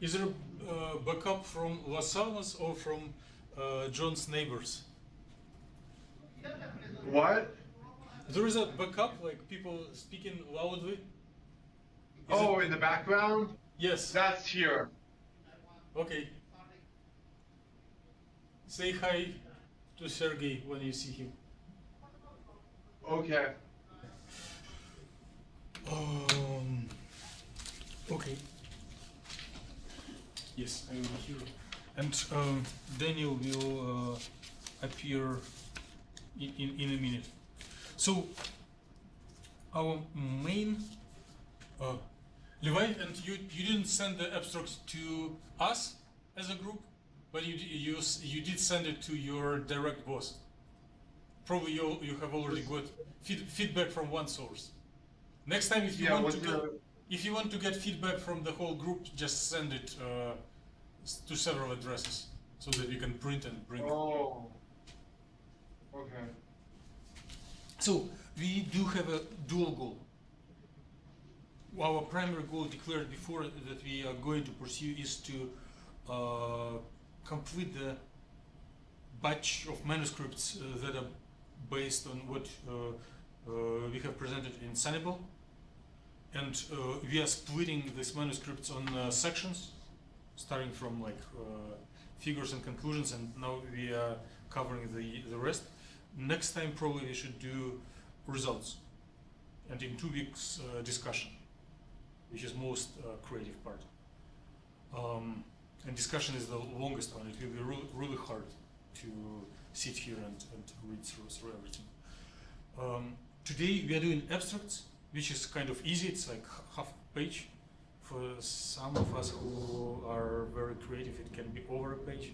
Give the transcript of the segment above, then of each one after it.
Is there a backup from Las Almas or from John's neighbors? What? There is a backup, like people speaking loudly. Oh, in the background? Yes. That's here. Okay. Say hi to Sergey when you see him. Okay. Okay. Yes, I will be here. And Daniel will appear in a minute. So, our main... Levi, and you didn't send the abstract to us as a group, but you did send it to your direct boss. Probably you have already got feedback from one source. Next time, if you want to get feedback from the whole group, just send it to several addresses so that you can print and bring it. Oh, okay. So we do have a dual goal. Our primary goal declared before that we are going to pursue is to complete the batch of manuscripts that are based on what we have presented in Sanibel. And we are splitting these manuscripts on sections, starting from like figures and conclusions, and now we are covering the rest. Next time probably we should do results, and in 2 weeks discussion, which is most creative part. And discussion is the longest one. It will be really hard to sit here and read through everything. Today we are doing abstracts, which is kind of easy. It's like half a page. For some of us who are very creative, it can be over a page.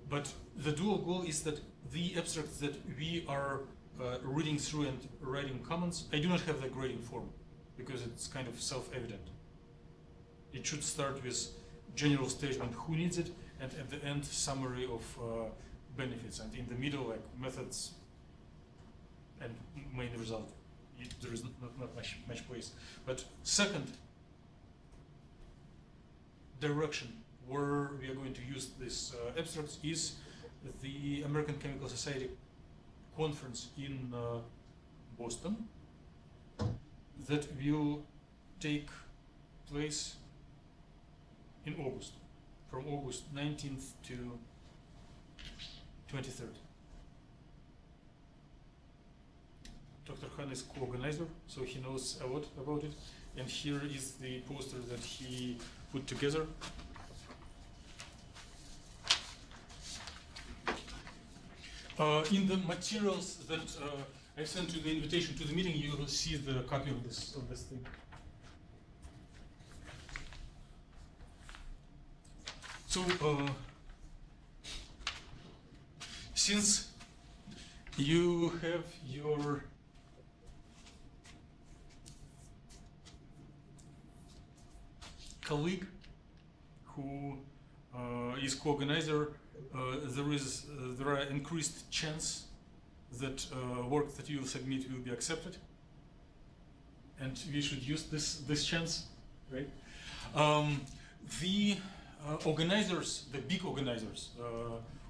But the dual goal is that the abstracts that we are reading through and writing comments, I do not have the grading form because it's kind of self-evident. It should start with general statement who needs it, and at the end summary of benefits, and in the middle like methods and main result. There is not much place. But second direction where we are going to use this abstracts is the American Chemical Society conference in Boston that will take place in August, from August 19th to 23rd. Dr. Han is co-organizer, so he knows a lot about it. And here is the poster that he put together. In the materials that I sent to the invitation to the meeting, you will see the copy of this thing. So, since you have your colleague who is co-organizer, there are increased chance that work that you will submit will be accepted, and we should use this chance, right? The organizers, the big organizers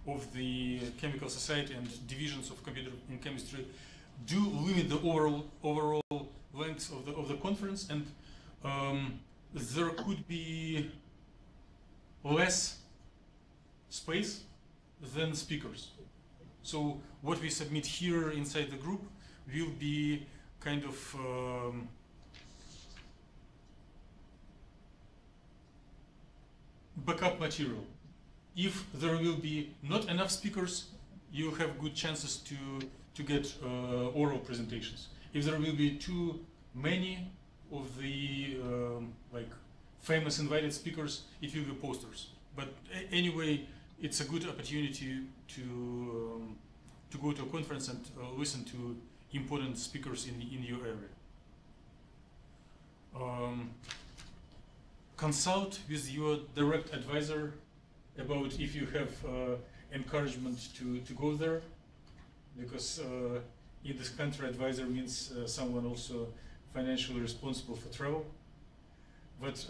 of the Chemical Society and divisions of computer and chemistry, do limit the overall length of the conference, and there could be less space than speakers. So what we submit here inside the group will be kind of backup material. If there will be not enough speakers, you have good chances to get oral presentations. If there will be too many of the like famous invited speakers, it will be posters. But anyway, it's a good opportunity to go to a conference and listen to important speakers in your area. Consult with your direct advisor about if you have encouragement to go there, because in this country advisor means someone also financially responsible for travel. But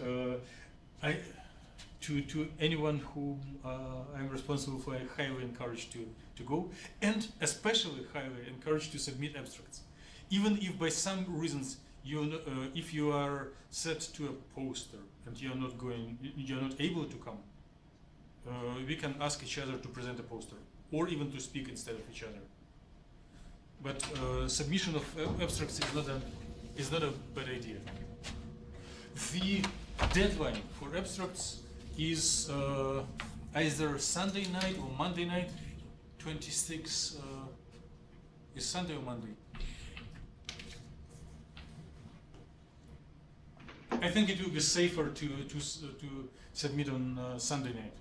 to anyone whom I'm responsible for, I highly encourage to go, and especially highly encourage to submit abstracts. Even if by some reasons if you are set to a poster and you're not able to come, we can ask each other to present a poster, or even to speak instead of each other. But submission of abstracts is not a bad idea. The deadline for abstracts is either Sunday night or Monday night. 26 is Sunday or Monday? I think it will be safer to submit on Sunday night,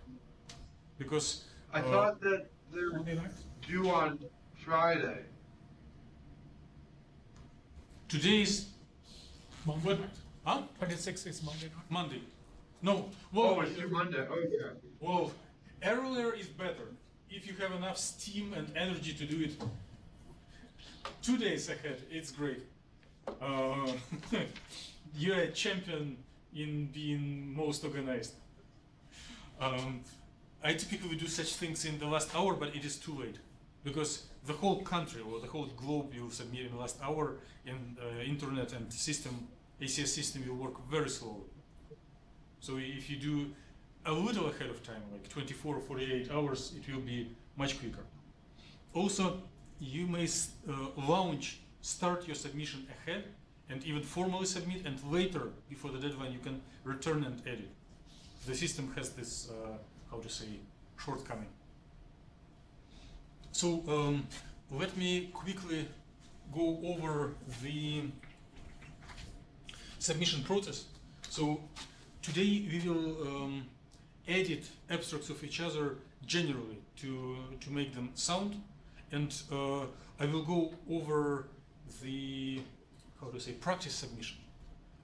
because I thought that they're due on Friday. Today is Monday. huh? 26 is Monday night. Monday. No. Oh, it's due Monday. Okay. Well, earlier is better. If you have enough steam and energy to do it 2 days ahead, it's great. You're a champion in being most organized. I typically do such things in the last hour, but it is too late, because the whole country or the whole globe will submit in the last hour, and internet and ACS system will work very slowly. So if you do a little ahead of time, like 24 or 48 hours, it will be much quicker. Also, you may start your submission ahead and even formally submit, and later, before the deadline, you can return and edit. The system has this, how to say, shortcoming. So let me quickly go over the submission process. So today we will edit abstracts of each other generally to make them sound, and I will go over the, how to say, practice submission.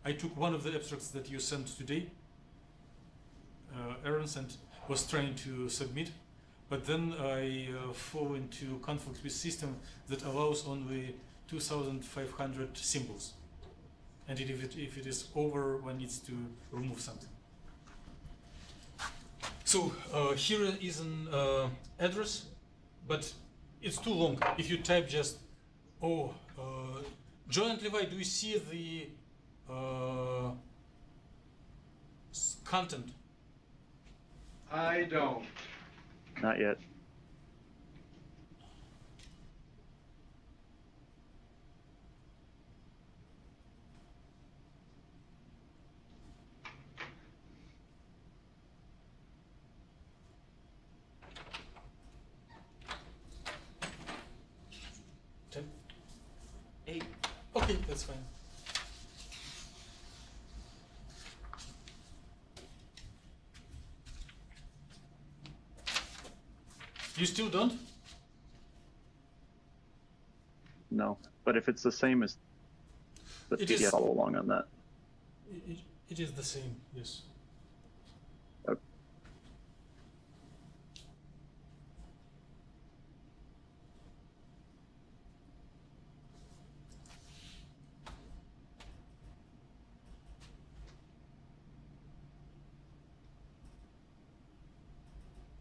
I took one of the abstracts that you sent today. Aaron was trying to submit, but then I fall into conflict with system that allows only 2,500 symbols, and if it is over, one needs to remove something. So here is an address, but it's too long. If you type just, John and Levi, do you see the content? I don't. Not yet. Okay, that's fine. You still don't? No, but if it's the same as the PDF, follow along on that. It is the same, yes. Okay.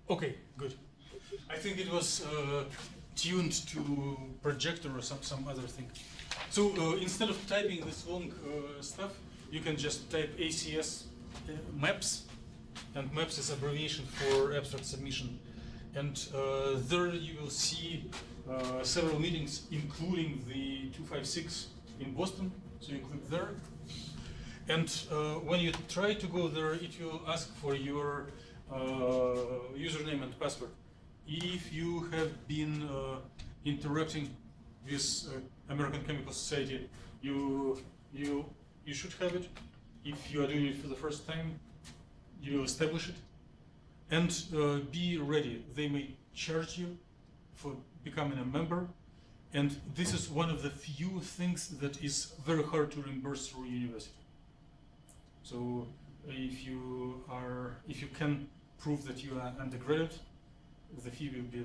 Okay, good. I think it was tuned to projector or some other thing. So instead of typing this long stuff, you can just type ACS maps, and maps is abbreviation for abstract submission. And there you will see several meetings, including the 256 in Boston. So you click there. And when you try to go there, it will ask for your username and password. If you have been interacting with American Chemical Society, you should have it. If you are doing it for the first time, you will establish it. And be ready. They may charge you for becoming a member. And this is one of the few things that is very hard to reimburse through university. So if you can prove that you are undergraduate, the fee will be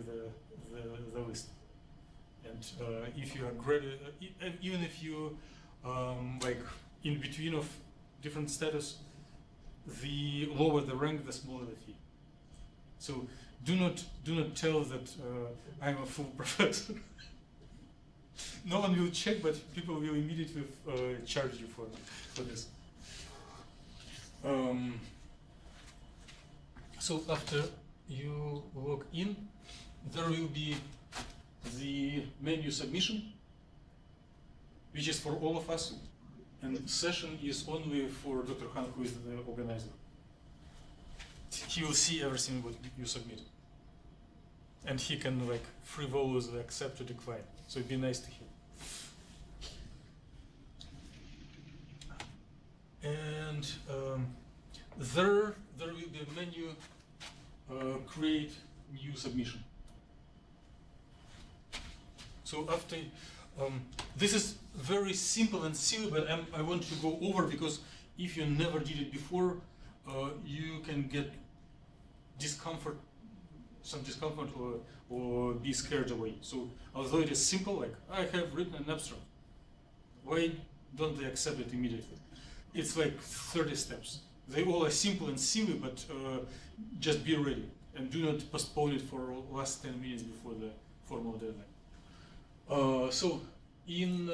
the least. And if you are graduate, even if you like in between of different status, the lower the rank, the smaller the fee. So do not tell that I'm a full professor. No one will check, but people will immediately charge you for this. So after you log in, there will be the menu submission, which is for all of us, and session is only for Dr. Han, who is the organizer. He will see everything what you submit, and he can like frivolously accept or decline. So it'd be nice to hear. And there will be a menu, create new submission. So after, this is very simple and silly, but I want to go over, because if you never did it before, you can get some discomfort or be scared away. So although it is simple, like I have written an abstract, why don't they accept it immediately? It's like 30 steps. They all are simple and silly, but just be ready and do not postpone it for last 10 minutes before the formal deadline. So in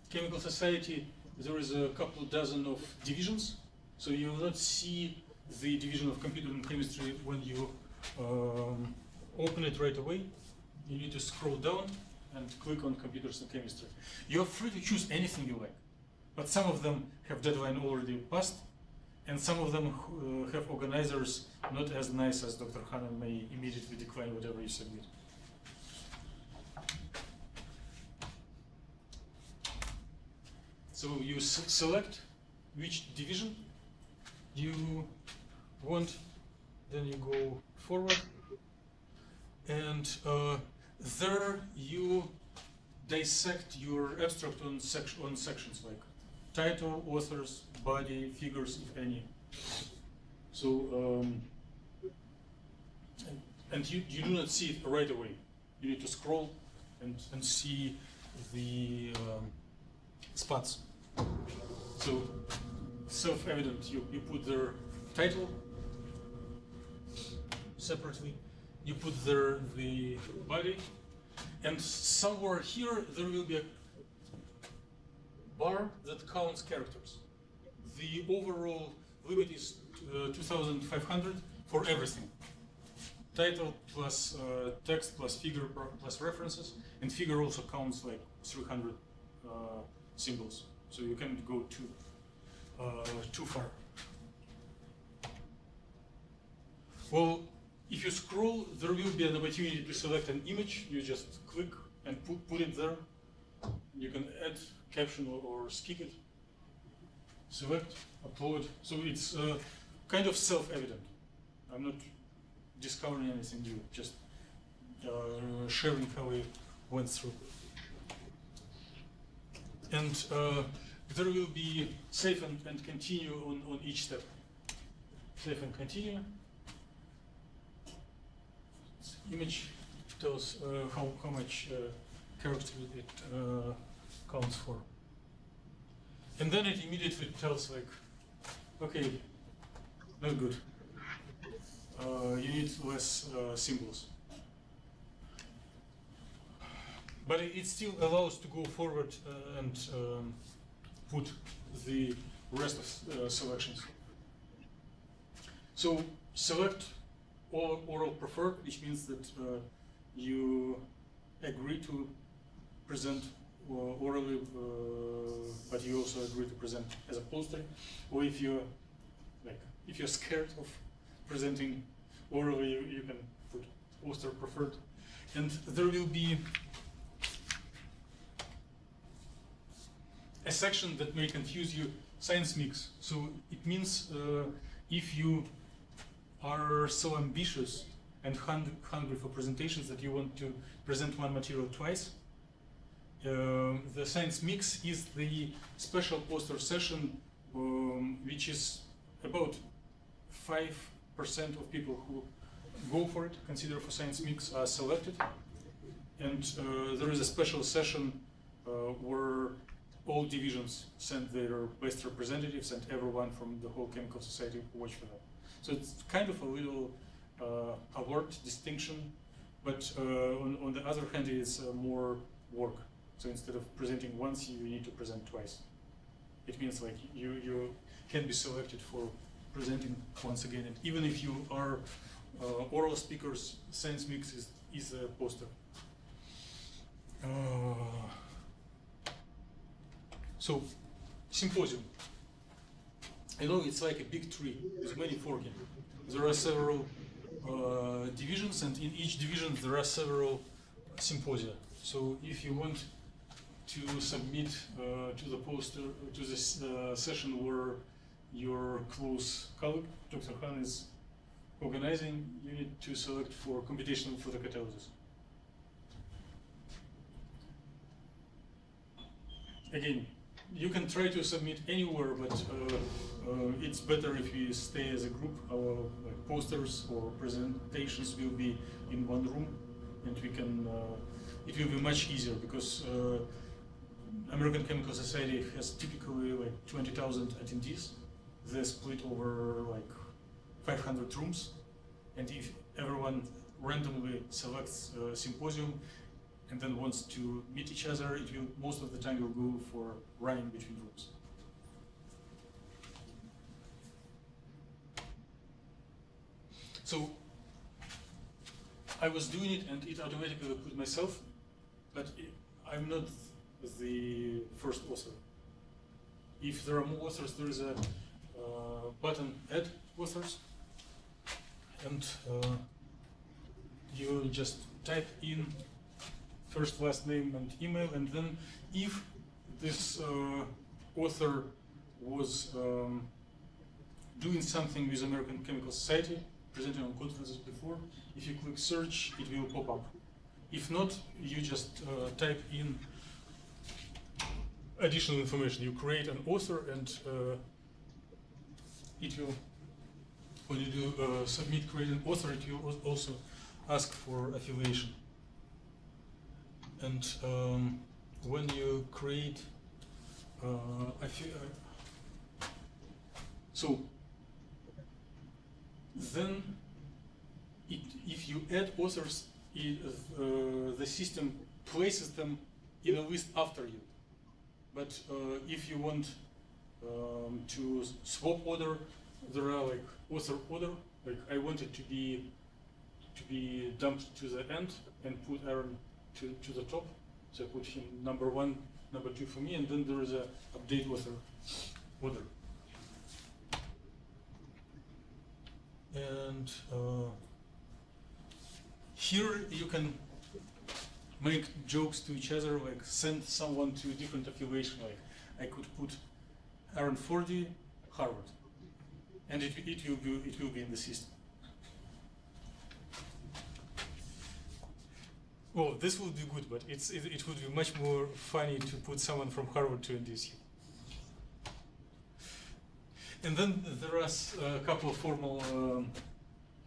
chemical society, there is a couple dozen of divisions. So you will not see the division of computer and chemistry when you open it right away. You need to scroll down and click on computers and chemistry. You're free to choose anything you like, but some of them have deadline already passed, and some of them have organizers not as nice as Dr. Han and may immediately decline whatever you submit. So you select which division you want, then you go forward, and there you dissect your abstract on sections like title, authors, body, figures, if any. So, and you do not see it right away. You need to scroll and see the spots. So, self-evident, you put their title separately, you put there the body, and somewhere here there will be a bar that counts characters. The overall limit is 2,500 for everything. Title plus text plus figure plus references, and figure also counts like 300 symbols. So you can't go too far. Well, if you scroll, there will be an opportunity to select an image. You just click and put it there. You can add caption or skip it. Select, upload. So it's kind of self-evident. I'm not discovering anything new, just sharing how we went through. And there will be save and continue on each step. Save and continue. Image tells how much character it counts for. And then it immediately tells like, okay, not good. You need less symbols. But it still allows to go forward and put the rest of selections. So select oral preferred, which means that you agree to present orally, but you also agree to present as a poster. Or if you're scared of presenting orally, you can put poster preferred. And there will be a section that may confuse you, science mix. So it means if you are so ambitious and hungry for presentations that you want to present one material twice, the science mix is the special poster session, which is about 5% of people who go for it, consider for science mix, are selected. And there is a special session where all divisions send their best representatives and everyone from the whole chemical society watch for them. So it's kind of a little award distinction, but on the other hand, it's more work. So instead of presenting once, you need to present twice. It means like you can be selected for presenting once again, and even if you are oral speakers, science mix is a poster. So, symposium. You know, it's like a big tree with many forking. There are several divisions, and in each division there are several symposia. So, if you want to submit to the poster, to this session where your close colleague, Dr. Han, is organizing, you need to select for computational photocatalysis. Again, you can try to submit anywhere, but it's better if we stay as a group. Our posters or presentations will be in one room, and we can. It will be much easier because American Chemical Society has typically like 20,000 attendees. They're split over like 500 rooms, and if everyone randomly selects a symposium and then wants to meet each other, it will most of the time will go for running between rooms. So I was doing it and it automatically put myself, but I'm not the first author. If there are more authors, there is a button add authors, and you just type in first, last name, and email, and then if this author was doing something with American Chemical Society, presenting on conferences before, if you click search, it will pop up. If not, you just type in additional information. You create an author, and it will, when you do submit create an author, it will also ask for affiliation. And when you create so then if you add authors, the system places them in a list after you. But if you want to swap order, there are like author order. Like I want it to be dumped to the end and put Aaron to the top. So I put him number 1, number 2 for me, and then there is a update author order. And here you can make jokes to each other, like send someone to a different affiliation. Like I could put Aaron Fordy, Harvard, and it will be in the system. Well, this would be good, but it would be much more funny to put someone from Harvard to NDSU. And then there are a couple of formal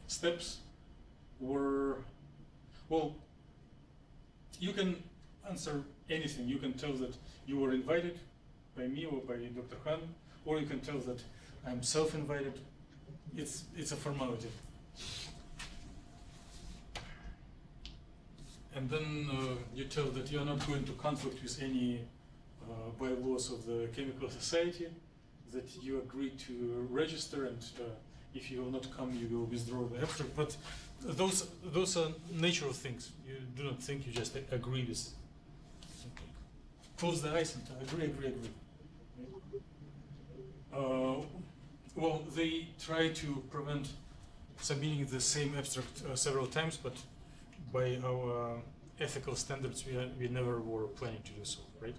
steps where, well, you can answer anything. You can tell that you were invited by me or by Dr. Han, or you can tell that I'm self-invited. It's a formality. And then you tell that you are not going to conflict with any bylaws of the Chemical Society, that you agree to register, and if you will not come, you will withdraw the abstract. But those are natural things. You do not think, you just agree with. Close the eyes and agree. Well, they try to prevent submitting the same abstract several times, but by our ethical standards, we never were planning to do so, right?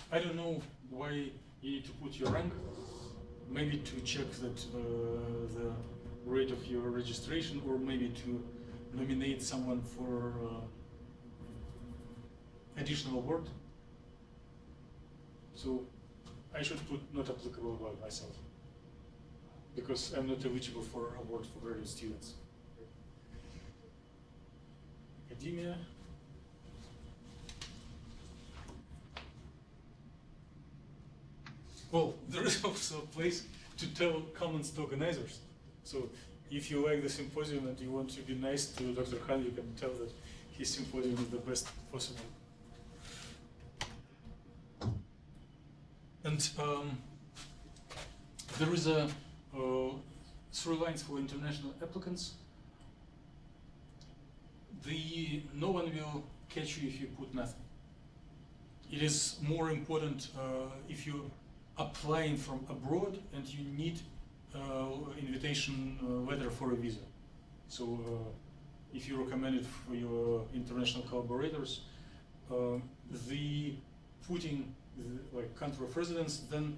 I don't know why you need to put your rank. Maybe to check that the rate of your registration, or maybe to nominate someone for additional award. So I should put not applicable by myself, because I'm not eligible for award for graduate students. academia. Well, there is also a place to tell comments to organizers. So if you like the symposium and you want to be nice to Dr. Han, you can tell that his symposium is the best possible. And there is a through lines for international applicants. No one will catch you if you put nothing. It is more important if you applying from abroad and you need invitation letter for a visa. So if you recommend it for your international collaborators, the putting like country of residence, then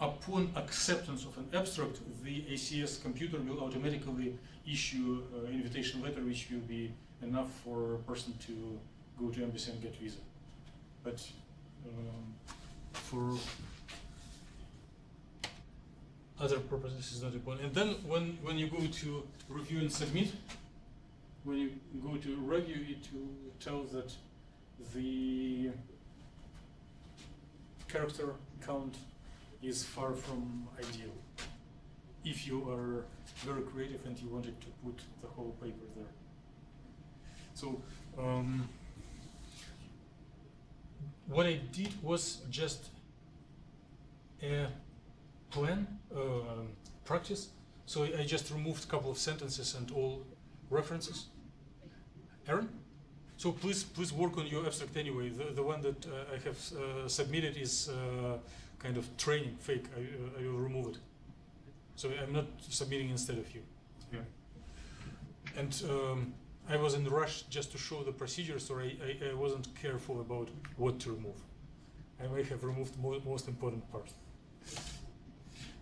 upon acceptance of an abstract, the ACS computer will automatically issue invitation letter, which will be enough for a person to go to embassy and get visa. But for other purposes is not important. And then when you go to review and submit, when you go to review, it will tell that the character count is far from ideal. If you are very creative and you wanted to put the whole paper there. So what I did was just a plan, practice. So I just removed a couple of sentences and all references. Aaron? So please work on your abstract anyway. The one that I have submitted is kind of training, fake. I will remove it. So I'm not submitting instead of you. Yeah. And I was in a rush just to show the procedure, so I wasn't careful about what to remove. I may have removed most important part.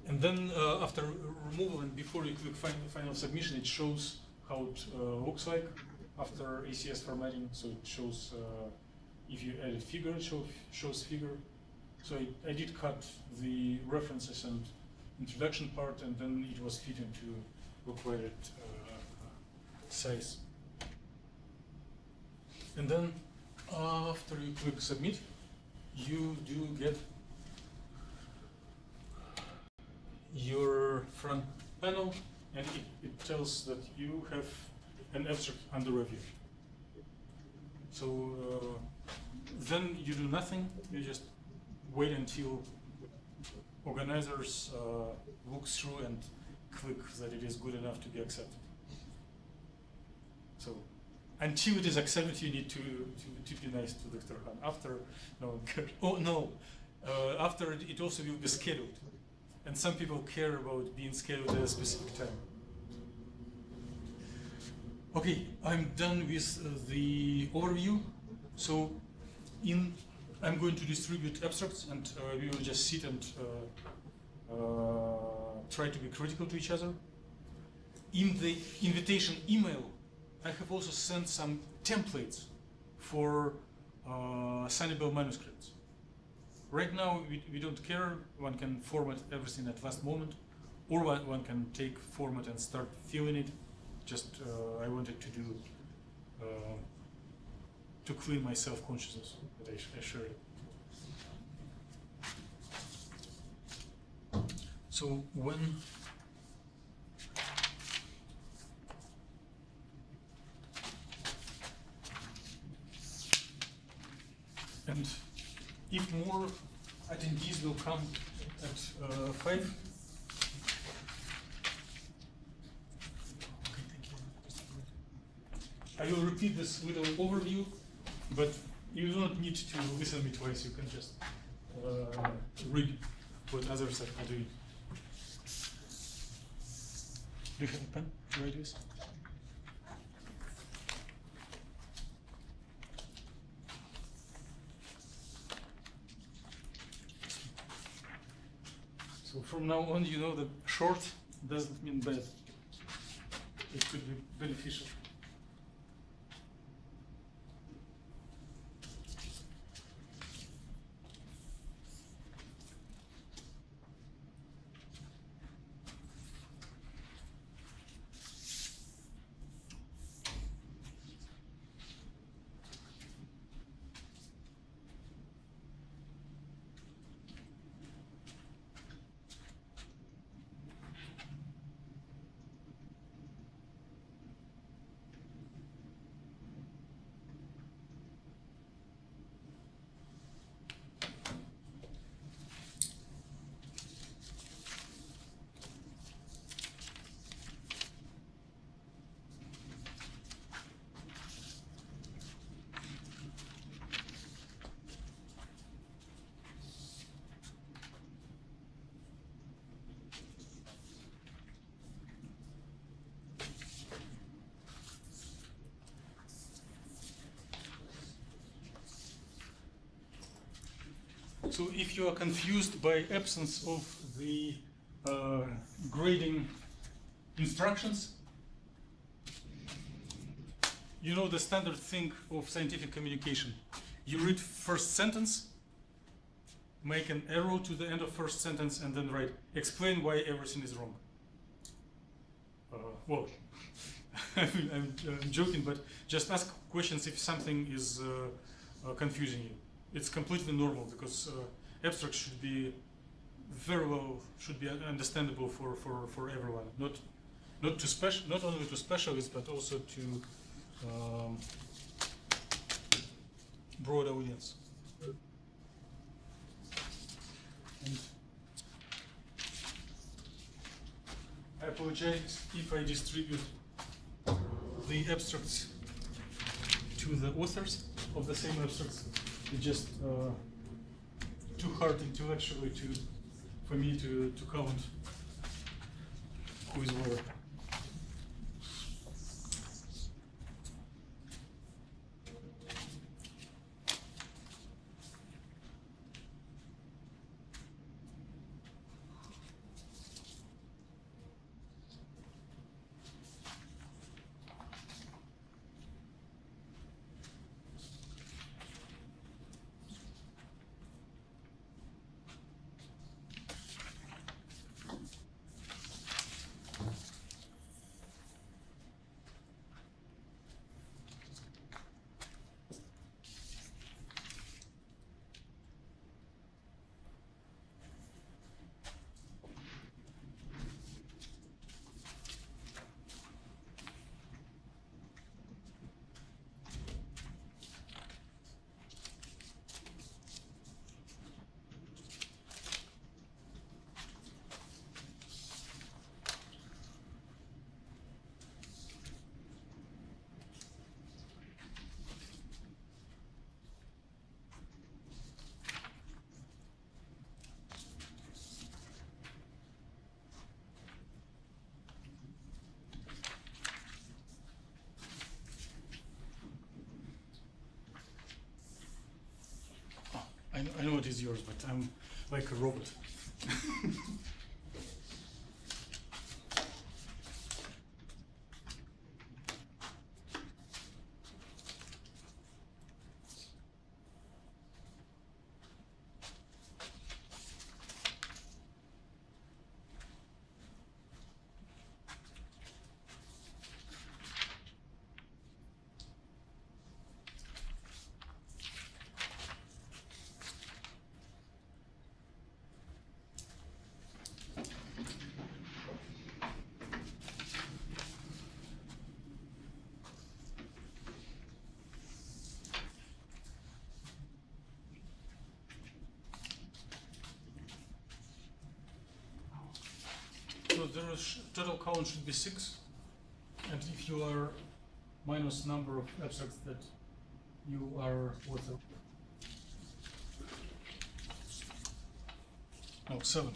And then after removal and before you click final submission, it shows how it looks like after ACS formatting. So it shows if you add a figure, it shows figure. So I did cut the references and introduction part, and then it was fit into required size. And then after you click submit, you do get your front panel, and it tells that you have an abstract under review. So then you do nothing, you just wait until organizers look through and click that it is good enough to be accepted. So until it is accepted, you need to be nice to Dr. Han. After, no one cares. Oh no, after it also will be scheduled. And some people care about being scheduled at a specific time. Okay, I'm done with the overview. So I'm going to distribute abstracts, and we will just sit and try to be critical to each other. In the invitation email, I have also sent some templates for signable manuscripts. Right now, we don't care. One can format everything at last moment, or one can take format and start filling it. Just I wanted to do to clean my self-consciousness that I share it. So when and if more attendees will come at 5. I will repeat this little overview, but you do not need to listen to me twice. You can just read what others are doing. Do you have a pen to write this? So from now on, you know that short doesn't mean bad. It could be beneficial. So if you are confused by absence of the grading instructions, you know the standard thing of scientific communication. You read first sentence, make an arrow to the end of first sentence, and then write, explain why everything is wrong. Well, I'm joking, but just ask questions if something is confusing you. It's completely normal, because abstract should be very well, should be understandable for everyone, not only to specialists, but also to broad audience. And I apologize if I distribute the abstracts to the authors of the same abstracts. It's just too hard intellectually for me to count who is where. I know it is yours, but I'm like a robot. So the total count should be 6, and if you are minus number of abstracts that you are author. No, 7.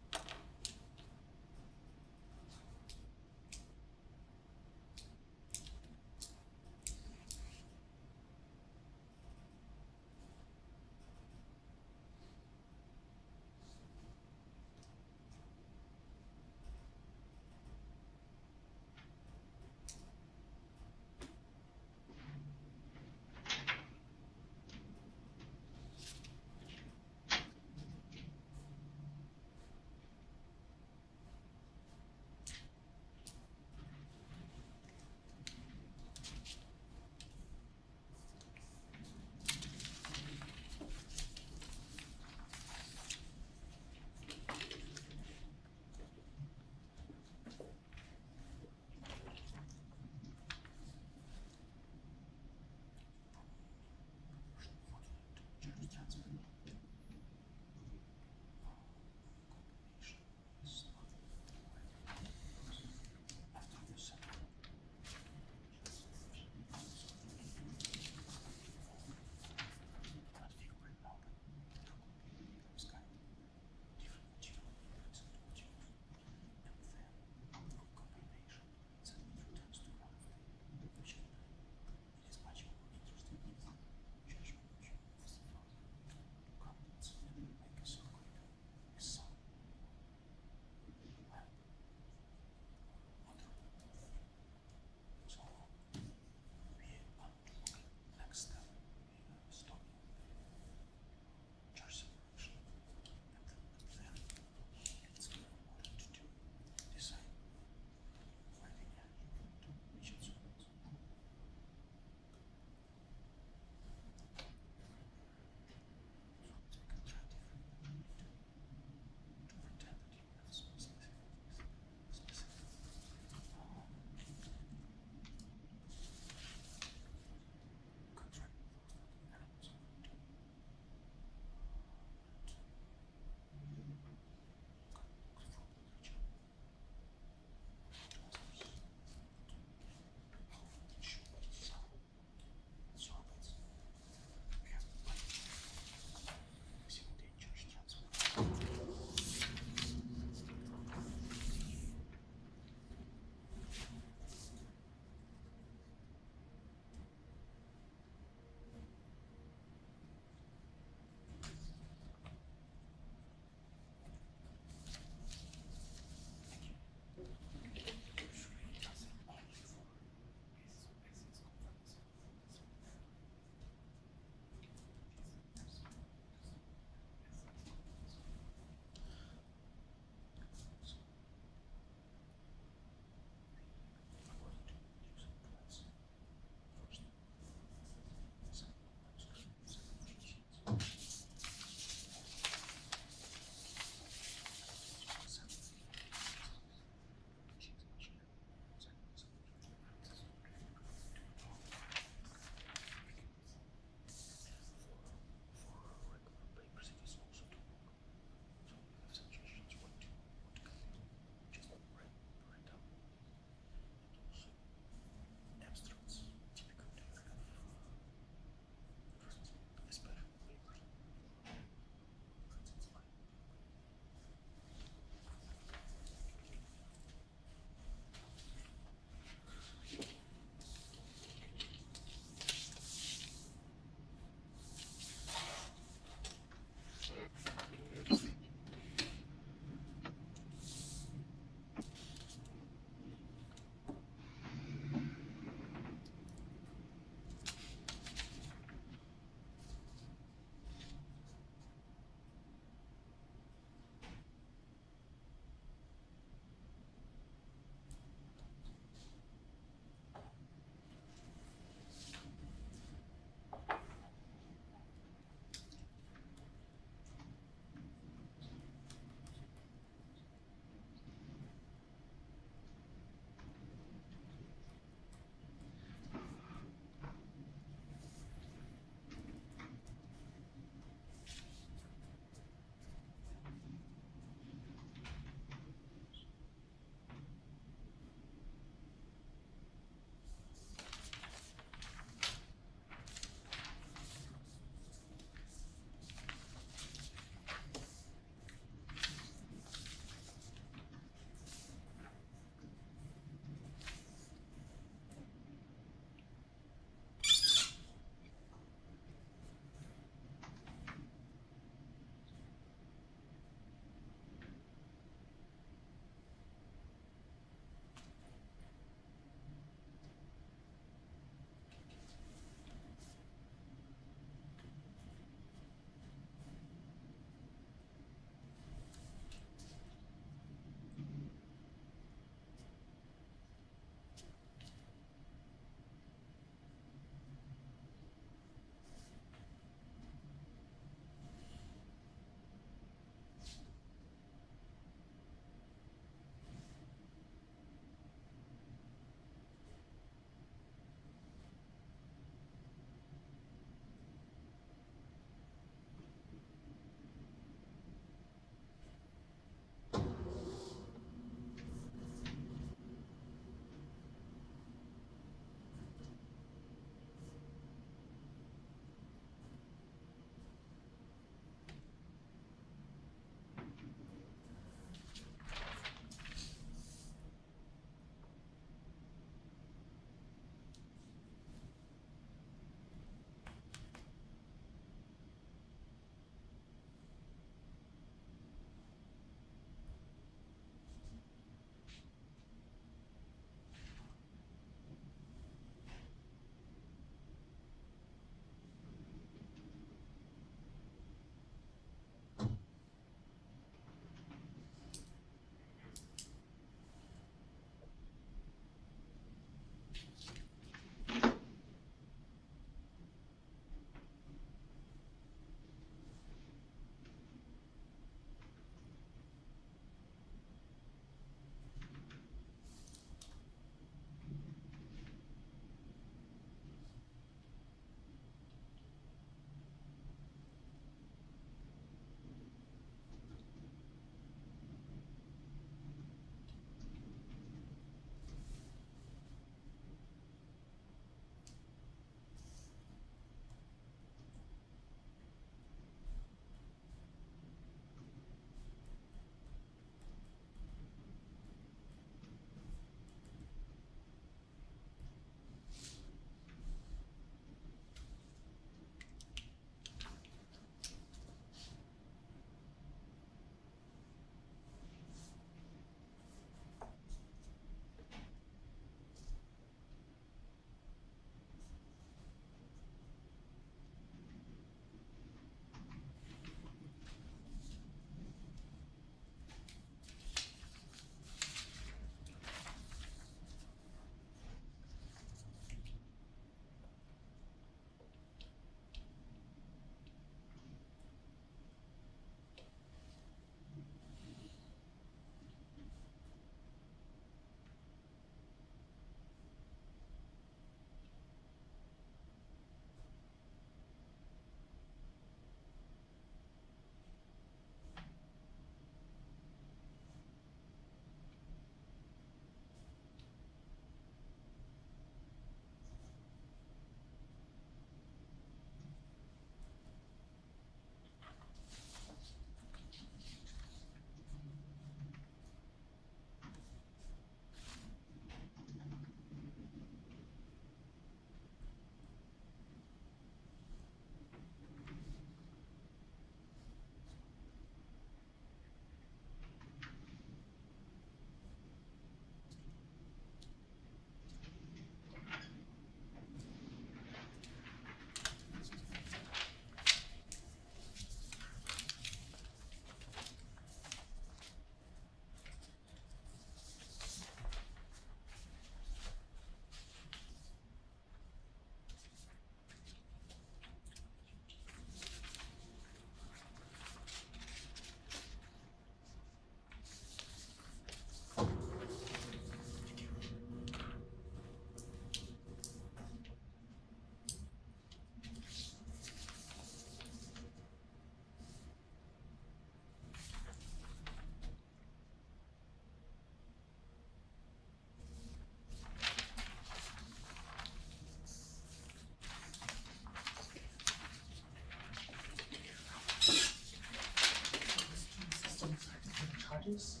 charges?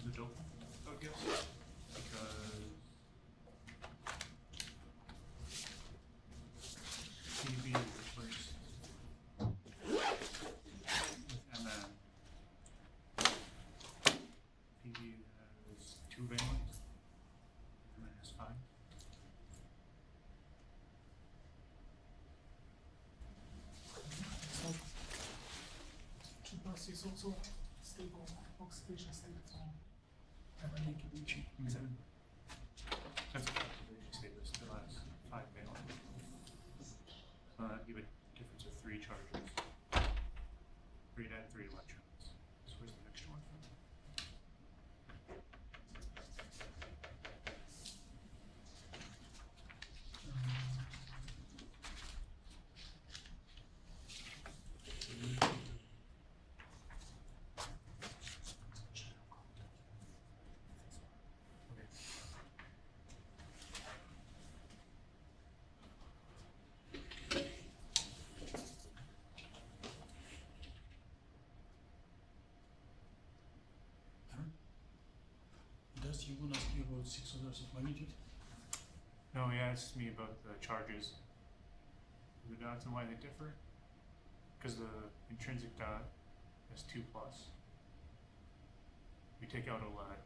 The dope, I guess, because PV replaced with MN. PV has 2 valence, MN has 5. So 2+ is also stable oxidation state from MNAKBG. That's a oxidation state that still has 5 valence. So that give a difference of 3 charges. 3 to add 3 electrons. So where's the extra one from? Okay. Does he want to ask you about 6 orders of magnitude? No, he asked me about the charges, the dots and why they differ. Because the intrinsic dot has 2+. We take out a lead.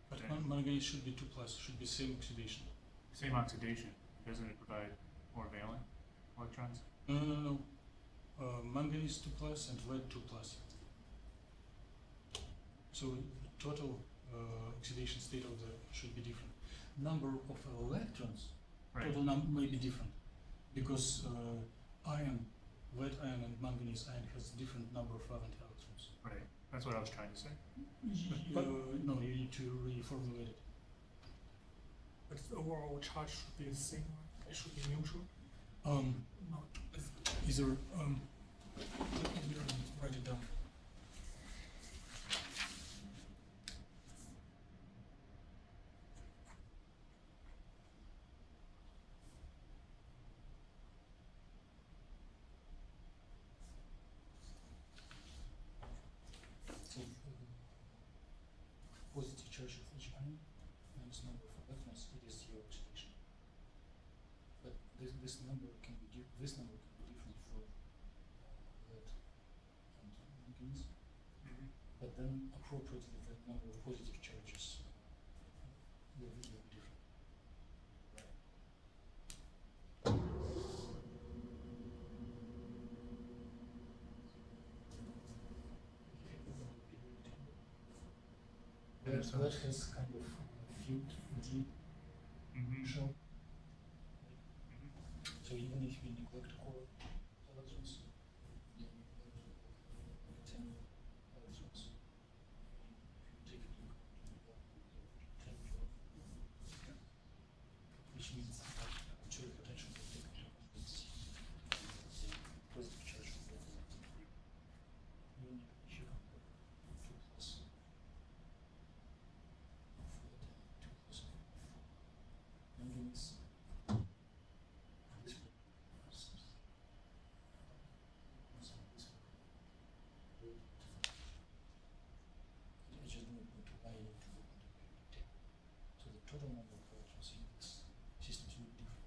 But Okay. manganese should be 2+, should be same oxidation. Same oxidation. Doesn't it provide more valent electrons? No. Manganese 2+ and lead 2+. So the total oxidation state of the should be different. Number of electrons, Right. total number may be different, because iron, lead iron and manganese iron has different number of valent electrons. Right. That's what I was trying to say. But no, you need to reformulate it. But the overall charge should be the same, right? It should be neutral. Not Either let me write it down. So positive charge of each ion minus number of electrons, it is your oxidation. But this number can be different for lead and manganese. But then appropriately the number of positive charges will be different. Lead has kind of filled deep shell. So even if we neglect core electrons, 10 electrons, if you take a look at 10, 12, which means that actual potential will take into account this positive charge of the even if you compare 2+, manganese. This one. I just don't want to lie into the table. So the total number of electrons in this system should be different.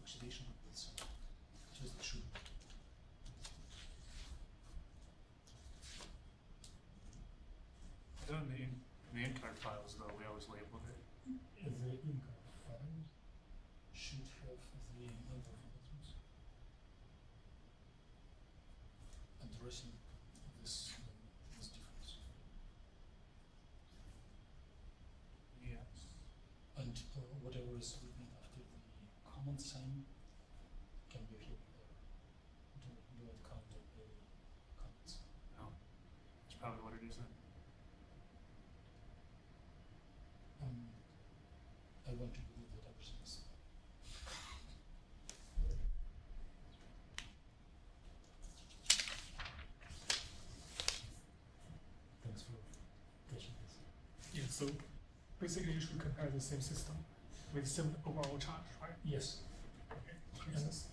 Oxidation is just the sugar. In the in-card files, though, we always labeled it. the income file. Should have the number of electrons. Addressing this difference. Yes. And whatever is written after the common sign can be here. Do not count any comments. No. That's probably what it is then. I want to believe that everything is. Thanks for catching this. Yeah, so basically you should compare the same system with similar overall charge, right? Yes. Okay, makes sense.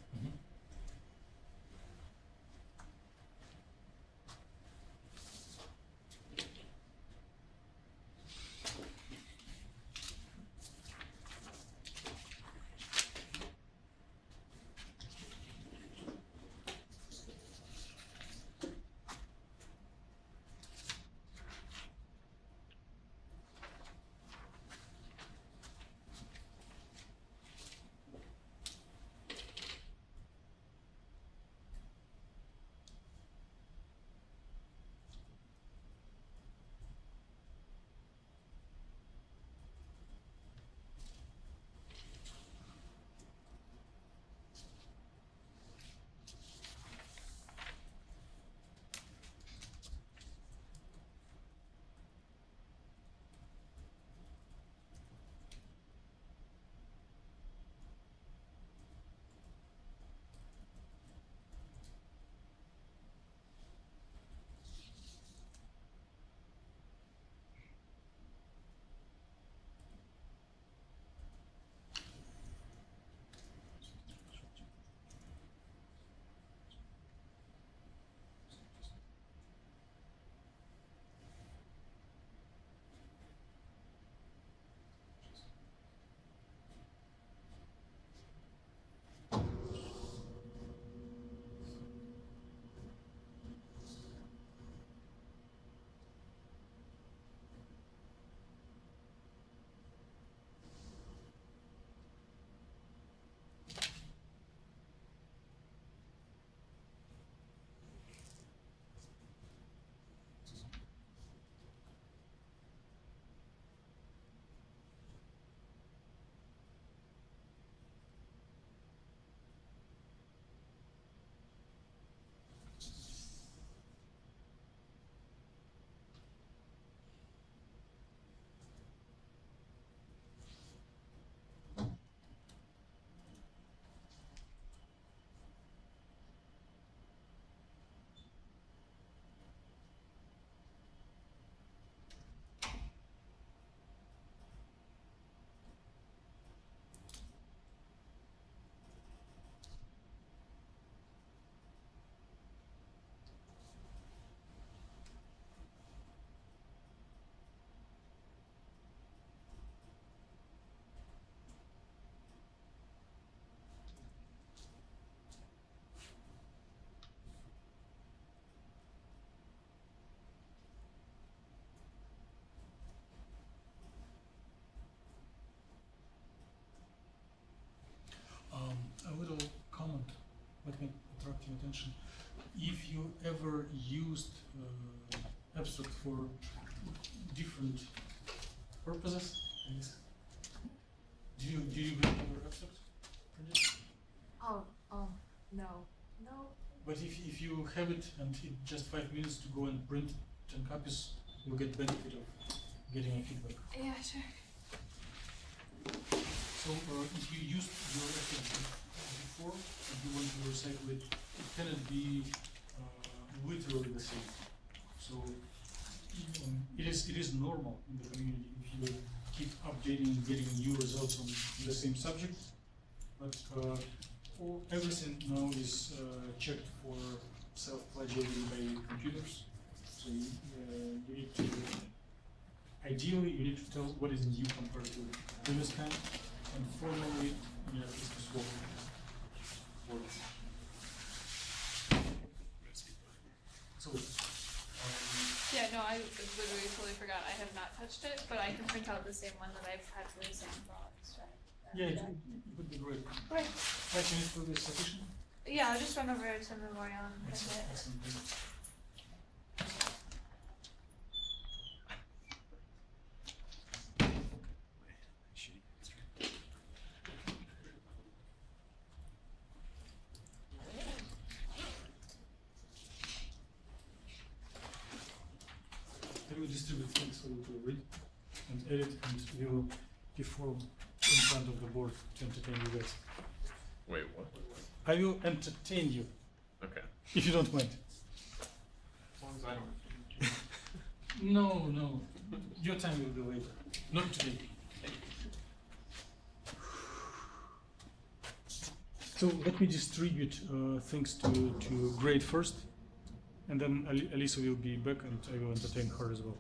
attention. If you ever used abstract for different purposes, do you bring your abstract? Oh, no. No. But if you have it and it just 5 minutes to go and print 10 copies, you get benefit of getting a feedback. Yeah, sure. So if you used your abstract before and you want to recycle it, it cannot be literally the same. So it is normal in the community if you keep updating and getting new results on the same subject, but everything now is checked for self-plagiating by computers. So you need to, ideally, you need to tell what is new compared to previous time, and formally, you have to swap words. So, Yeah, no, I literally totally forgot. I have not touched it, but I can print out the same one that I've had for the same products, right? yeah, it would be great. Right. 5 minutes will be sufficient? Yeah, I'll just run over to Memorial and print it. Excellent. I will distribute things so you will read and edit, and we will perform in front of the board to entertain you guys. Wait, what? I will entertain you, Okay. if you don't mind. As long as I don't. No. Your time will be later. Not today. So let me distribute things to grade first, and then Alisa will be back and I will entertain her as well.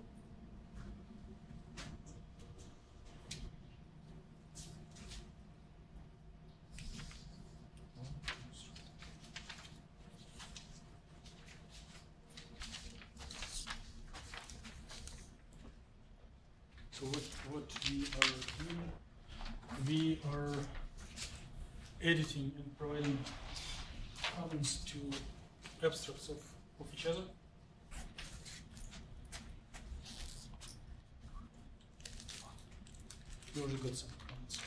So what we are doing, we are editing and providing comments to abstracts of each other. We already got some comments.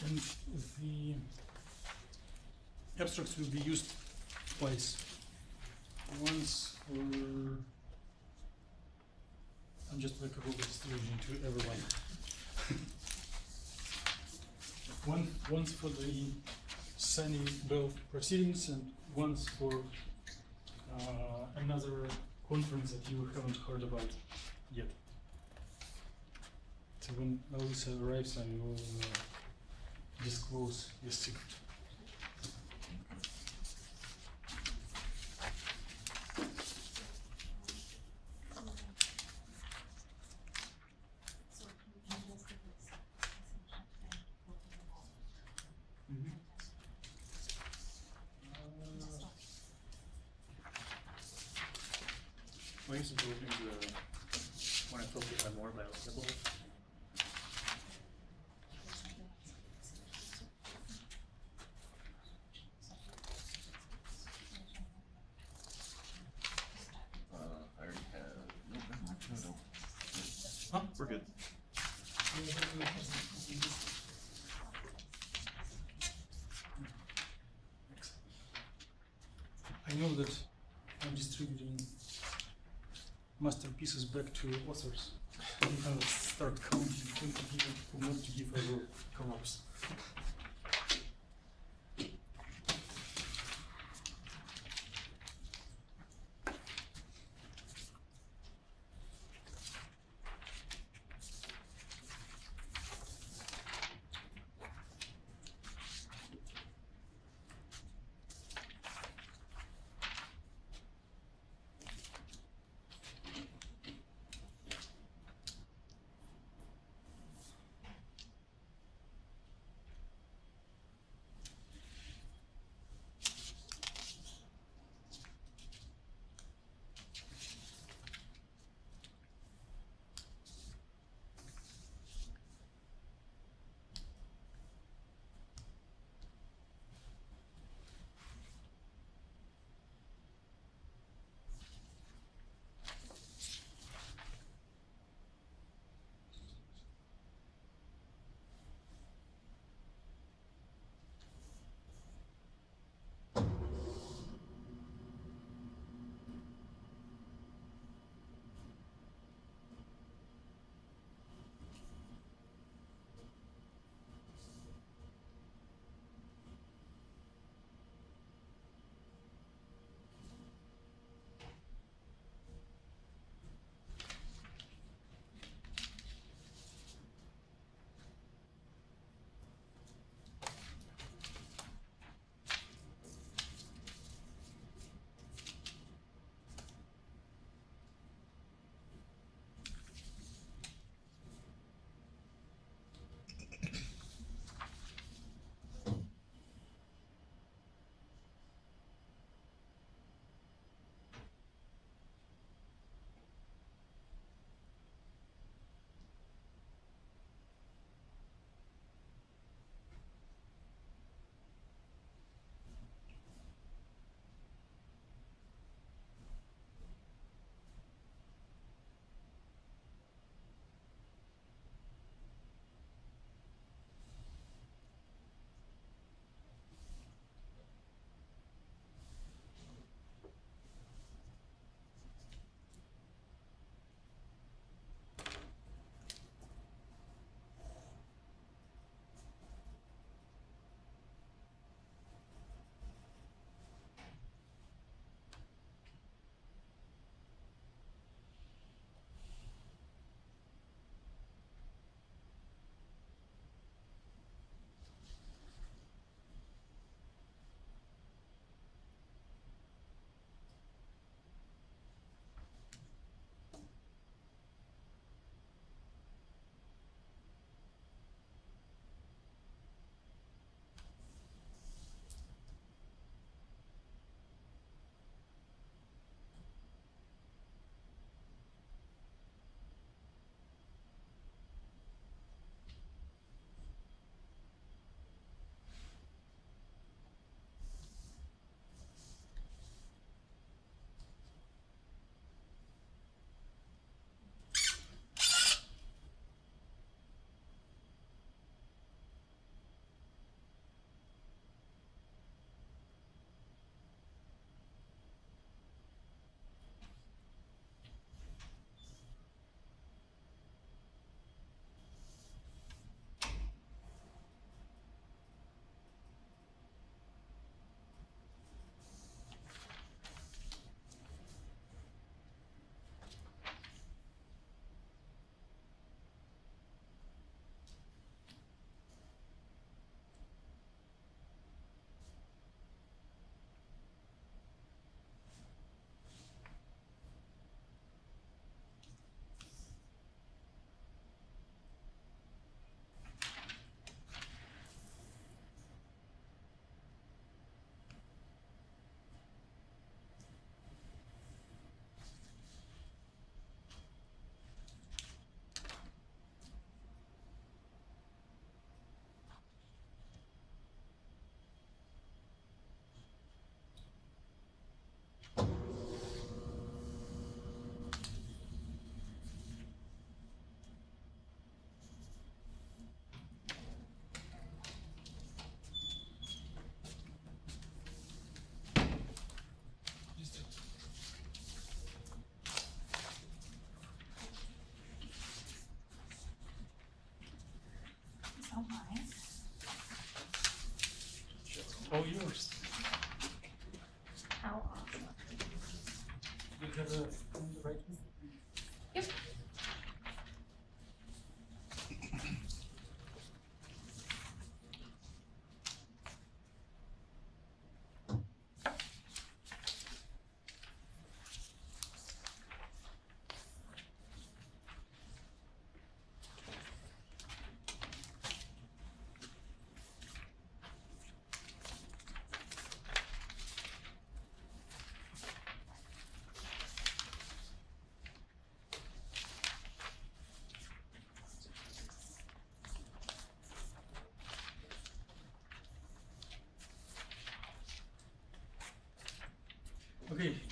And the abstracts will be used twice. Once for, I'm just like a robot distribution to everyone. Once for the Sunny Bell proceedings, and once for another conference that you haven't heard about yet. So when Alisa arrives, I will disclose your secret. Well, I used to go into when I focus on more biodegradable. I already have. No. Huh? We're good. I know that I'm distributing masterpieces back to authors. If I start counting 20 people who want to give a will collapse.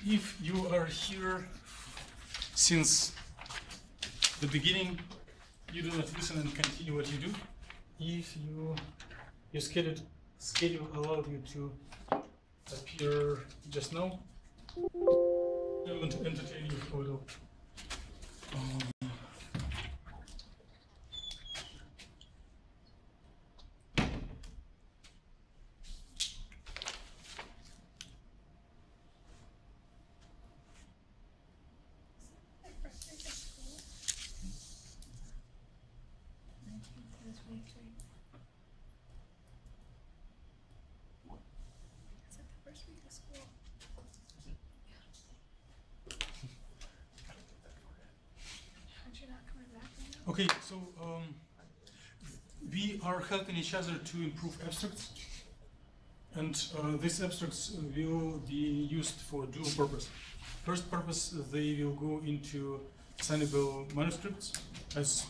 if you are here since the beginning, you do not listen and continue what you do. If your schedule allowed you to appear just now, I want to entertain you for a little. Okay, so we are helping each other to improve abstracts, and these abstracts will be used for dual purpose. First purpose, they will go into signable manuscripts, as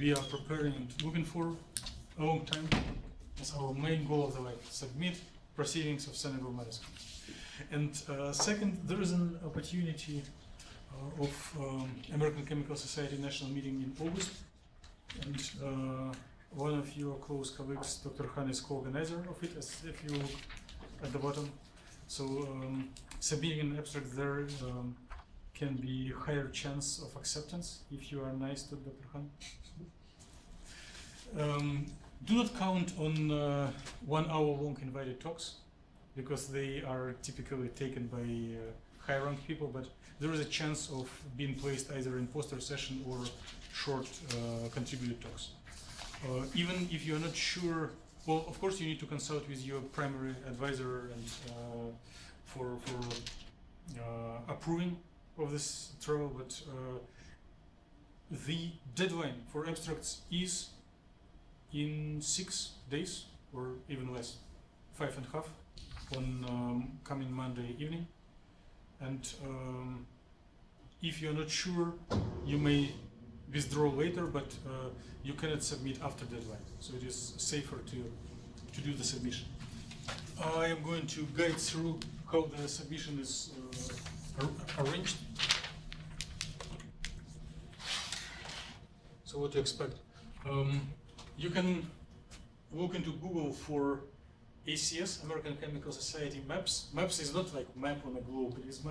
we are preparing and looking for a long time. That's our main goal of the life: submit proceedings of signable manuscripts. And second, there is an opportunity of American Chemical Society National Meeting in August, and one of your close colleagues, Dr. Han, is co-organizer of it, as if you look at the bottom. So submitting an abstract there can be higher chance of acceptance if you are nice to Dr. Han. Do not count on 1 hour long invited talks, because they are typically taken by high-ranked people, but there is a chance of being placed either in poster session or short contributed talks. Even if you're not sure, well, of course you need to consult with your primary advisor and for approving of this travel, but the deadline for abstracts is in 6 days or even less, 5.5, on coming Monday evening. And if you're not sure, you may withdraw later, but you cannot submit after deadline. So it is safer to do the submission. I am going to guide through how the submission is arranged. So what to expect. You can look into Google for ACS, American Chemical Society MAPS. MAPS is not like map on a globe, it is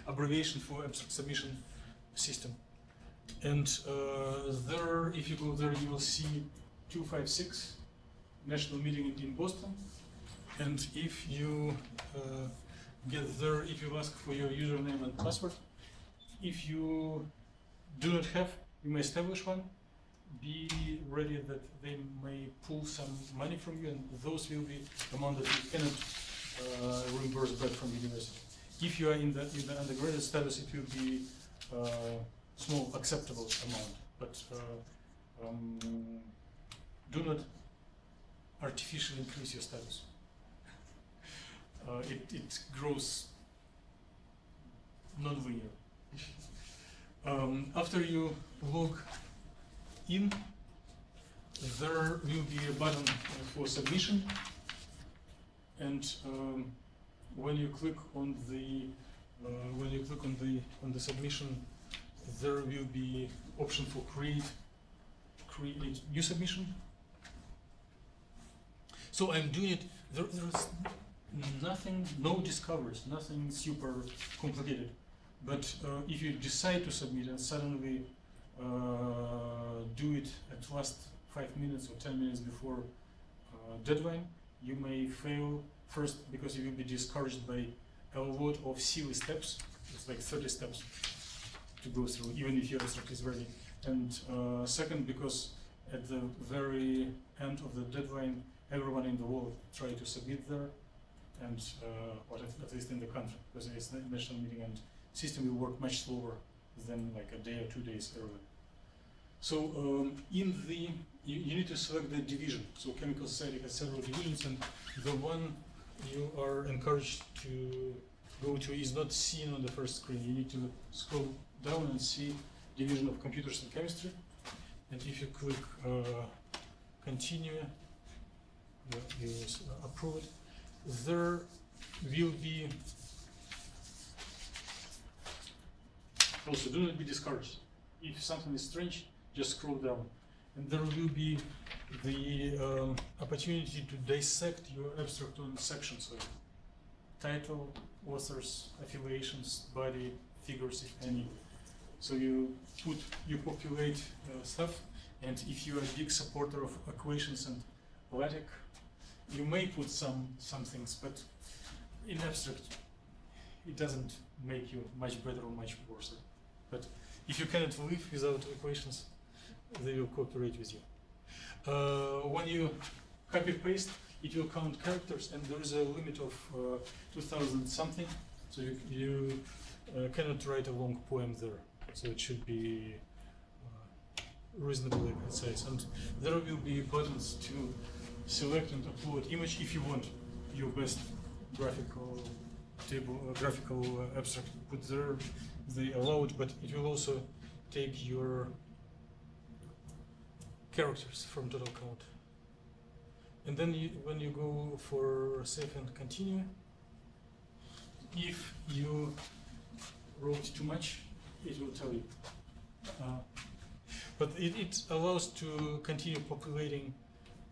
abbreviation for abstract submission system. And there, if you go there, you will see 256, National Meeting in Boston. And if you get there, if you ask for your username and password, if you do not have, you may establish one. Be ready that they may pull some money from you, and those will be amount that you cannot reimburse back from the university. If you are in the undergraduate status, it will be small acceptable amount, but do not artificially increase your status. It grows non-linear. After you log in, there will be a button for submission, and when you click on the submission, there will be option for create new submission. So I'm doing it. There's nothing, no discoveries, nothing super complicated. But if you decide to submit and suddenly do it at last 5 minutes or 10 minutes before deadline, you may fail first because you will be discouraged by a lot of silly steps. It's like 30 steps to go through, even if your abstract is ready. And second, because at the very end of the deadline, everyone in the world try to submit there, and at least in the country, because it's a national meeting and system will work much slower than like a day or 2 days earlier. So you need to select the division. So Chemical Society has several divisions, and the one you are encouraged to go to is not seen on the first screen. You need to scroll down and see Division of Computers and Chemistry. And if you click continue, you approve it, there will be Also, do not be discouraged. If something is strange, just scroll down. And there will be the opportunity to dissect your abstract on sections, like title, authors, affiliations, body, figures, if any. So you populate stuff, and if you are a big supporter of equations and LaTeX, you may put some things, but in abstract, it doesn't make you much better or much worse. But if you cannot live without equations, they will cooperate with you. When you copy paste, it will count characters, and there is a limit of 2,000 something, so you cannot write a long poem there. So it should be reasonably concise. And there will be buttons to select and upload image if you want your best graphical table, graphical abstract put there. They allow it, but it will also take your characters from total count. And then when you go for save and continue, if you wrote too much, it will tell you. But it allows to continue populating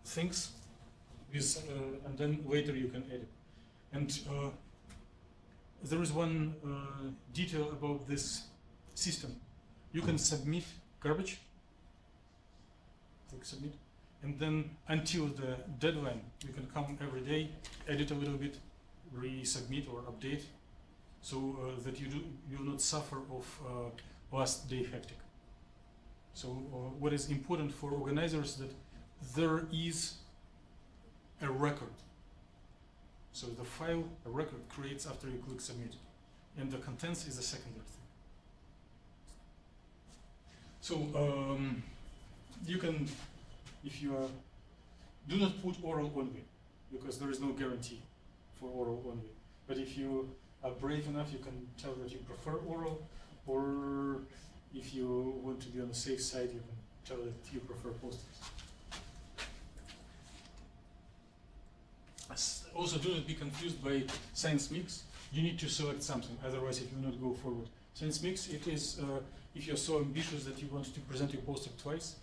things with, and then later you can edit. And there is one detail about this system. You can submit garbage, click submit, and then until the deadline, you can come every day, edit a little bit, resubmit or update, so that you will not suffer of last day hectic. So what is important for organizers that there is a record. So the file, a record, creates after you click submit, and the contents is a secondary thing. So you can, if you are, do not put oral only, because there is no guarantee for oral only. But if you are brave enough, you can tell that you prefer oral, or if you want to be on the safe side, you can tell that you prefer posters. Also, do not be confused by science mix. You need to select something, otherwise it will not go forward. Science mix, it is, if you're so ambitious that you want to present your poster twice,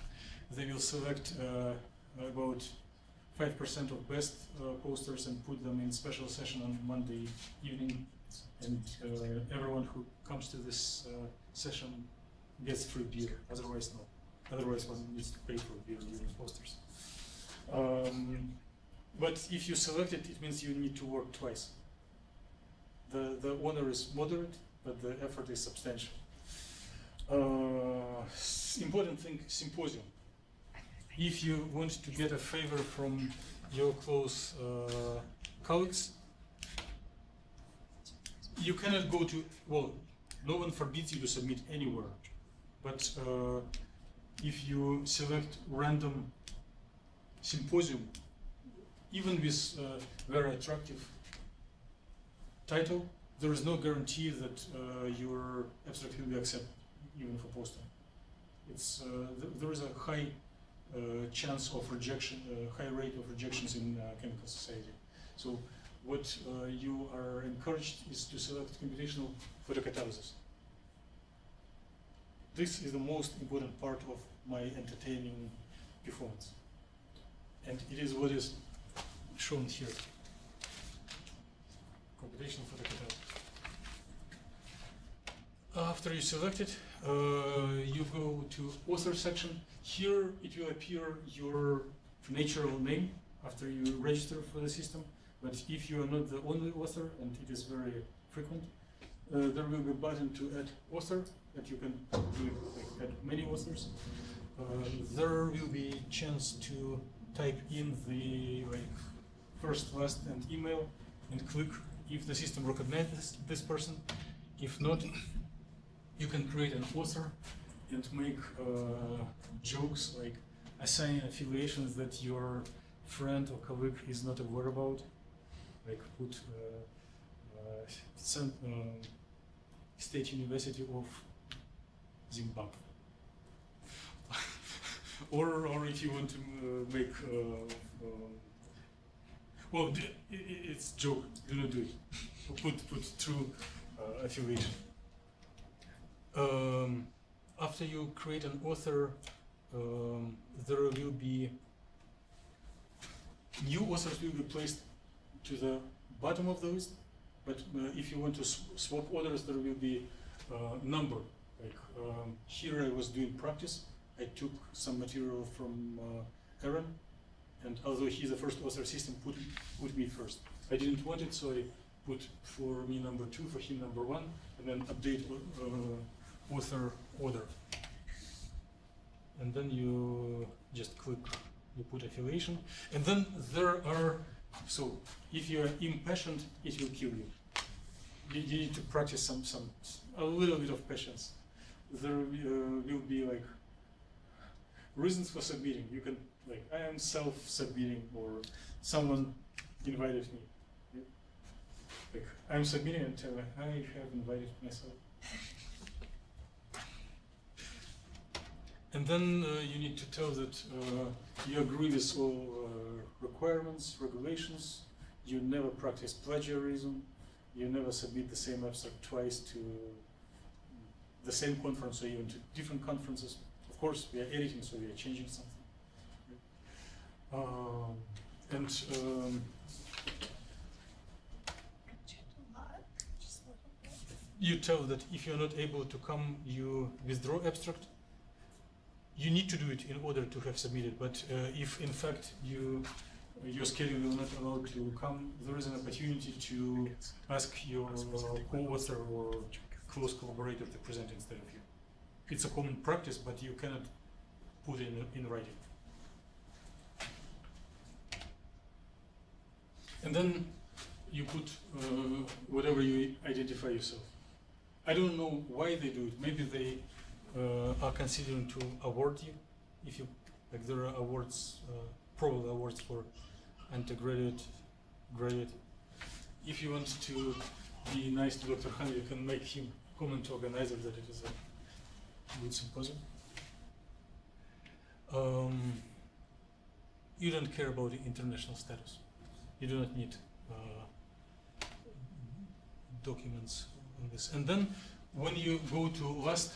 they will select about 5% of best posters and put them in special session on Monday evening. And everyone who comes to this session gets free beer, otherwise no. Otherwise one needs to pay for beer during posters. But if you select it, it means you need to work twice. The honor is moderate, but the effort is substantial. Important thing, symposium. If you want to get a favor from your close colleagues, you cannot go to, well, no one forbids you to submit anywhere, but if you select random symposium, even with very attractive title, there is no guarantee that your abstract will be accepted, even for poster. It's there is a high chance of rejection, high rate of rejections in chemical society. So what you are encouraged is to select computational photocatalysis. This is the most important part of my entertaining performance, and it is what is shown here. Computational photocatalysis. After you select it, you go to author section. Here it will appear your natural name after you register for the system. But if you are not the only author, and it is very frequent, there will be a button to add author that you can do, like, add many authors. There will be chance to type in the first, last, and email, and click if the system recognizes this person. If not, you can create an author and make jokes, like assign affiliations that your friend or colleague is not aware about, like put State University of Zimbabwe. or if you want to make, well, it's joke, do not do it. Put true affiliation. After you create an author, there will be new authors will be placed to the bottom of the list. But if you want to swap orders, there will be number. Like here, I was doing practice. I took some material from Aaron, and although he's the first author, system put me first. I didn't want it, so I put for me number 2, for him number 1, and then update author order. And then you just click, you put affiliation, and then there are, so if you are impatient, it will kill you. You need to practice a little bit of patience. There will be like reasons for submitting. You can, like, I am self-submitting, or someone invited me. Like, I'm submitting and tell me, I have invited myself. And then you need to tell that you agree with all requirements, regulations. You never practice plagiarism. You never submit the same abstract twice to the same conference or even to different conferences. Of course, we are editing, so we are changing something. You tell that if you're not able to come, you withdraw abstract. You need to do it in order to have submitted, but if in fact your schedule will not allow to come, there is an opportunity to ask your co-author or close collaborator to present instead of you. It's a common practice, but you cannot put it in writing. And then you put whatever you identify yourself. I don't know why they do it. Maybe they are considering to award you. If you, like, there are awards, probably awards for undergraduate, graduate. If you want to be nice to Dr. Han, you can make him comment to organizer that it is a good symposium. You don't care about the international status. You do not need documents on this. And then when you go to last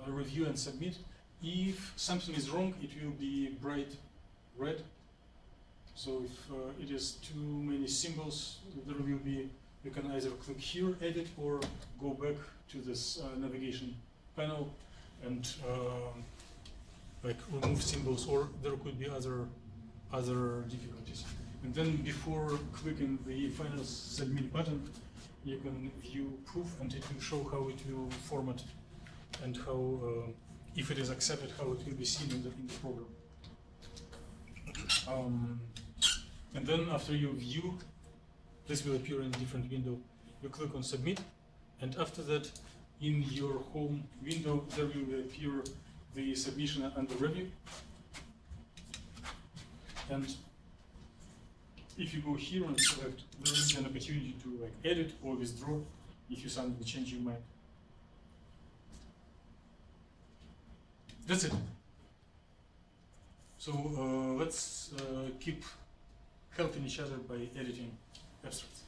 review and submit, if something is wrong, it will be bright red. So if it is too many symbols, there will be, you can either click here, edit, or go back to this navigation panel and like remove symbols, or there could be other difficulties. And then before clicking the final submit button, you can view proof, and it will show how it will format and how, if it is accepted, how it will be seen in the program. And then after you view, this will appear in a different window. You click on submit, and after that, in your home window, there will appear the submission under review. And if you go here and select, there is an opportunity to like edit or withdraw if you suddenly change your mind. That's it. So let's keep helping each other by editing abstracts.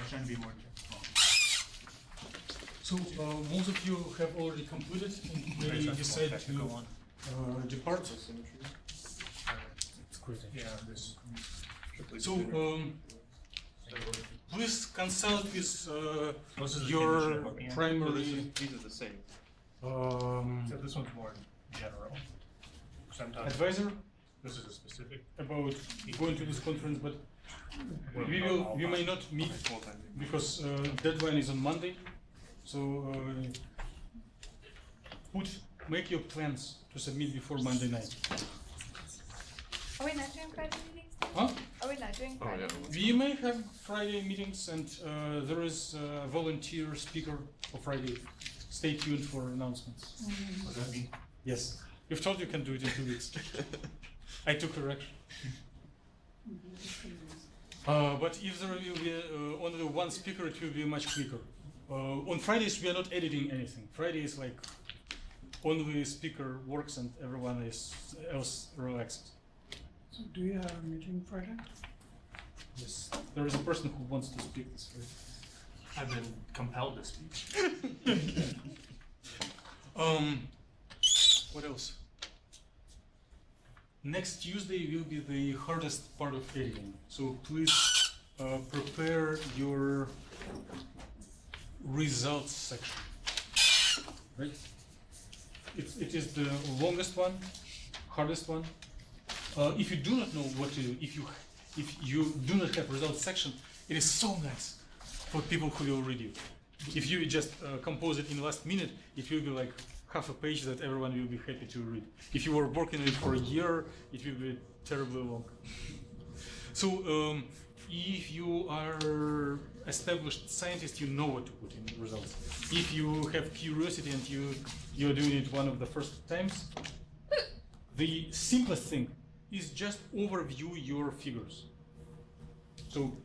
trying to be more technical. So most of you have already completed and maybe decide to depart. It's great. Yeah, this. So please consult with This is the your condition I'm looking at. primary These are the same. So this one's more general. Sometimes advisor this is a specific. about going to this conference, but we may not meet because deadline is on Monday. So make your plans to submit before Monday night. Are we not doing Friday meetings? Huh? Are we not doing Oh, Friday? yeah. We may have Friday meetings, and there is a volunteer speaker for Friday. Stay tuned for announcements. What does that mean? Yes, you've told you can do it in 2 weeks. I took correction. But if there will be only one speaker, it will be much quicker. On Fridays, we are not editing anything. Friday is like only speaker works and everyone else relaxes. So do you have a meeting Friday? Yes, there is a person who wants to speak this Friday. I've been compelled to speak. What else? Next Tuesday will be the hardest part of editing. So please prepare your results section. Right? It is the longest one, hardest one. If you do not know what to do, if you do not have results section, it is so nice for people who will read you. If you just compose it in the last minute, it will be like half a page that everyone will be happy to read. If you were working on it for a year, it will be terribly long. So if you are established scientist, you know what to put in the results. If you have curiosity and you're doing it one of the first times, the simplest thing is just overview your figures. So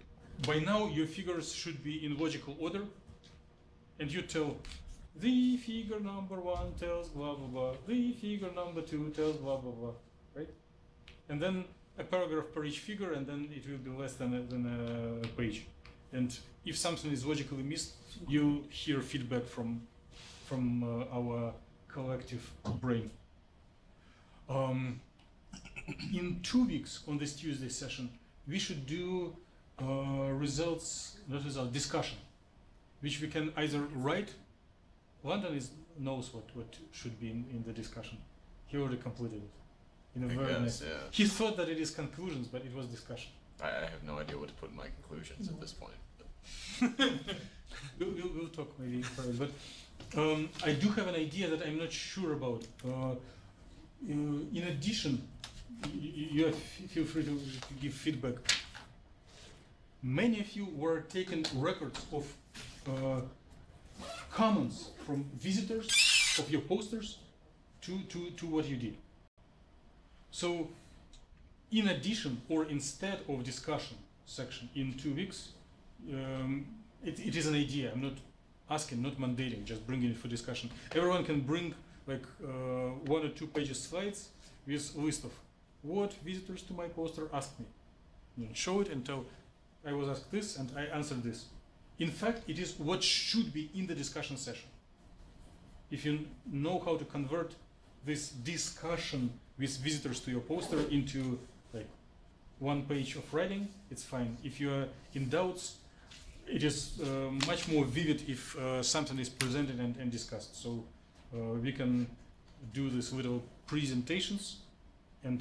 by now your figures should be in logical order, and you tell the figure number 1 tells blah blah blah, the figure number 2 tells blah blah blah, right? And then a paragraph per each figure, and then it will be less than a page. And if something is logically missed, you hear feedback from our collective brain. In 2 weeks on this Tuesday session, we should do discussion, which we can either write. London knows what should be in the discussion. He already completed it. In a very nice. Yeah. He thought that it is conclusions, but it was discussion. I have no idea what to put in my conclusions at this point. But. We'll talk maybe further, but I do have an idea that I'm not sure about. In addition, feel free to give feedback. Many of you were taking records of comments from visitors of your posters to what you did. So, in addition or instead of discussion section in 2 weeks, it is an idea. I'm not asking, not mandating, just bringing it for discussion. Everyone can bring like 1 or 2 pages slides with a list of what visitors to my poster asked me. You know, show it and tell, I was asked this and I answered this. In fact, it is what should be in the discussion session. If you know how to convert this discussion with visitors to your poster into like 1 page of writing, it's fine. If you are in doubts, it is much more vivid if something is presented and discussed. So we can do these little presentations and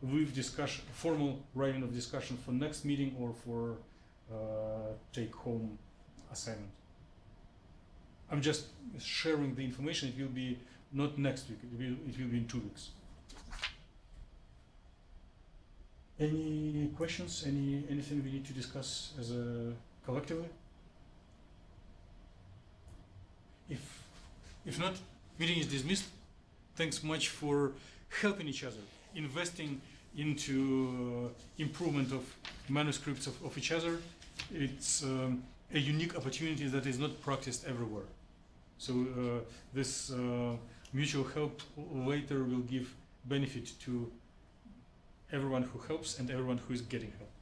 leave discussion, formal writing of discussion for next meeting or for take-home assignment. I'm just sharing the information. It will be not next week. It will be in 2 weeks. Any questions? Anything we need to discuss as a collectively? If not, meeting is dismissed. Thanks much for helping each other, investing into improvement of manuscripts of each other. It's a unique opportunity that is not practiced everywhere. So this mutual help later will give benefit to everyone who helps and everyone who is getting help.